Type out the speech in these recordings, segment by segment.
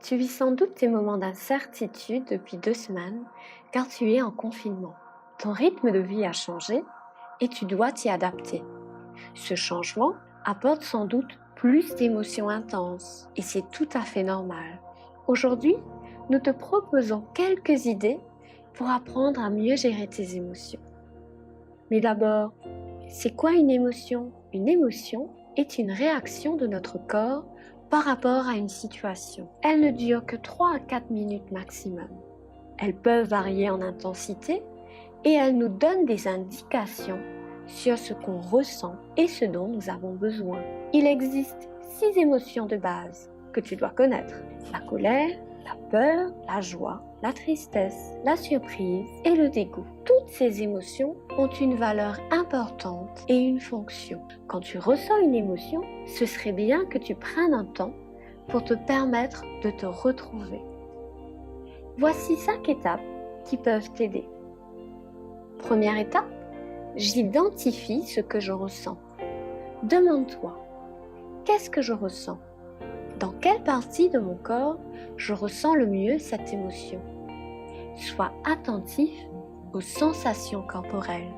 Tu vis sans doute tes moments d'incertitude depuis 2 semaines car tu es en confinement. Ton rythme de vie a changé et tu dois t'y adapter. Ce changement apporte sans doute plus d'émotions intenses et c'est tout à fait normal. Aujourd'hui, nous te proposons quelques idées pour apprendre à mieux gérer tes émotions. Mais d'abord, c'est quoi une émotion? Une émotion est une réaction de notre corps par rapport à une situation. Elles ne durent que 3 à 4 minutes maximum. Elles peuvent varier en intensité et elles nous donnent des indications sur ce qu'on ressent et ce dont nous avons besoin. Il existe 6 émotions de base que tu dois connaître. La colère, la peur, la joie, la tristesse, la surprise et le dégoût. Toutes ces émotions ont une valeur importante et une fonction. Quand tu ressens une émotion, ce serait bien que tu prennes un temps pour te permettre de te retrouver. Voici 5 étapes qui peuvent t'aider. Première étape, j'identifie ce que je ressens. Demande-toi, qu'est-ce que je ressens? Dans quelle partie de mon corps je ressens le mieux cette émotion? Sois attentif aux sensations corporelles.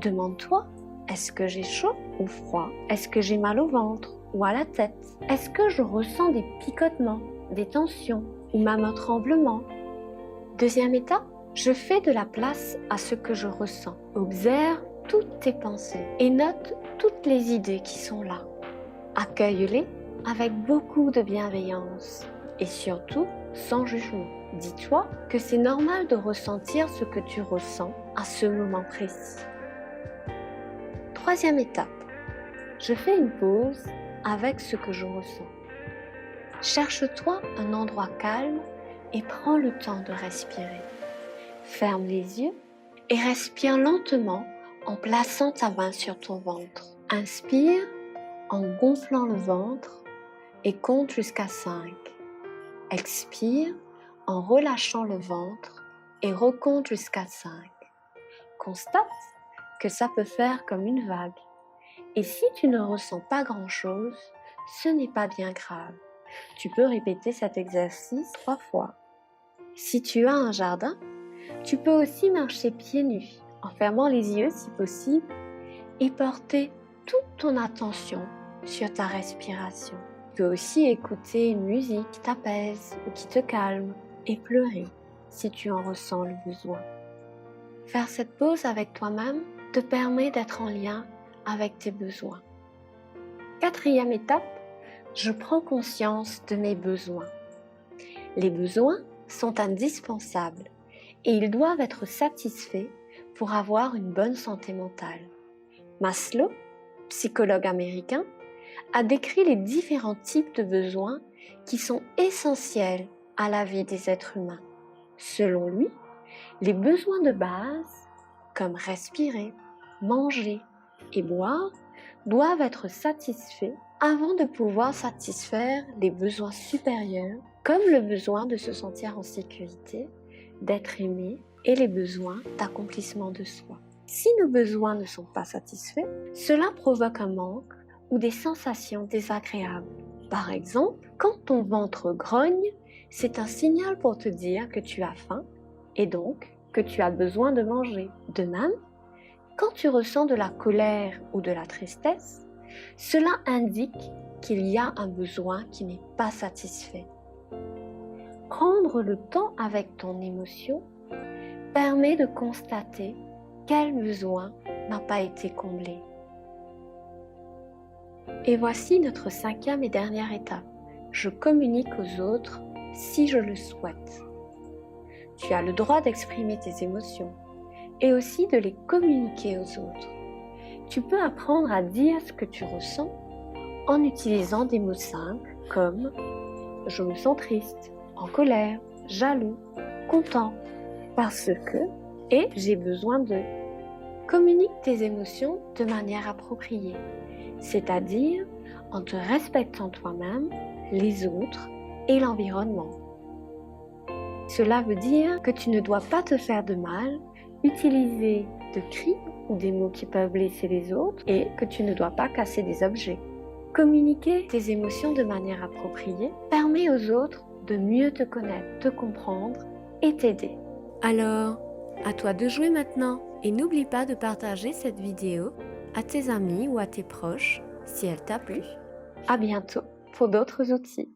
Demande-toi, est-ce que j'ai chaud ou froid? Est-ce que j'ai mal au ventre ou à la tête? Est-ce que je ressens des picotements, des tensions ou même un tremblement? Deuxième étape, je fais de la place à ce que je ressens. Observe toutes tes pensées et note toutes les idées qui sont là. Accueille-les avec beaucoup de bienveillance et surtout sans jugement. Dis-toi que c'est normal de ressentir ce que tu ressens à ce moment précis. Troisième étape, je fais une pause avec ce que je ressens. Cherche-toi un endroit calme et prends le temps de respirer. Ferme les yeux et respire lentement en plaçant ta main sur ton ventre. Inspire en gonflant le ventre et compte jusqu'à 5. Expire en relâchant le ventre et recompte jusqu'à 5. Constate que ça peut faire comme une vague. Et si tu ne ressens pas grand-chose, ce n'est pas bien grave. Tu peux répéter cet exercice 3 fois. Si tu as un jardin, tu peux aussi marcher pieds nus en fermant les yeux si possible et porter toute ton attention sur ta respiration. Tu peux aussi écouter une musique qui t'apaise ou qui te calme et pleurer si tu en ressens le besoin. Faire cette pause avec toi-même te permet d'être en lien avec tes besoins. Quatrième étape, je prends conscience de mes besoins. Les besoins sont indispensables et ils doivent être satisfaits pour avoir une bonne santé mentale. Maslow, psychologue américain, a décrit les différents types de besoins qui sont essentiels à la vie des êtres humains. Selon lui, les besoins de base, comme respirer, manger et boire, doivent être satisfaits avant de pouvoir satisfaire les besoins supérieurs, comme le besoin de se sentir en sécurité, d'être aimé et les besoins d'accomplissement de soi. Si nos besoins ne sont pas satisfaits, cela provoque un manque ou des sensations désagréables. Par exemple, quand ton ventre grogne, c'est un signal pour te dire que tu as faim et donc que tu as besoin de manger. De même, quand tu ressens de la colère ou de la tristesse, cela indique qu'il y a un besoin qui n'est pas satisfait. Prendre le temps avec ton émotion permet de constater quel besoin n'a pas été comblé. Et voici notre 5e et dernière étape. Je communique aux autres si je le souhaite. Tu as le droit d'exprimer tes émotions et aussi de les communiquer aux autres. Tu peux apprendre à dire ce que tu ressens en utilisant des mots simples comme « je me sens triste », en colère, jaloux, content, parce que et j'ai besoin de. Communique tes émotions de manière appropriée, c'est-à-dire en te respectant toi-même, les autres et l'environnement. Cela veut dire que tu ne dois pas te faire de mal, utiliser de cris ou des mots qui peuvent blesser les autres et que tu ne dois pas casser des objets. Communiquer tes émotions de manière appropriée permet aux autres de mieux te connaître, te comprendre et t'aider. Alors, à toi de jouer maintenant et n'oublie pas de partager cette vidéo à tes amis ou à tes proches si elle t'a plu. À bientôt pour d'autres outils.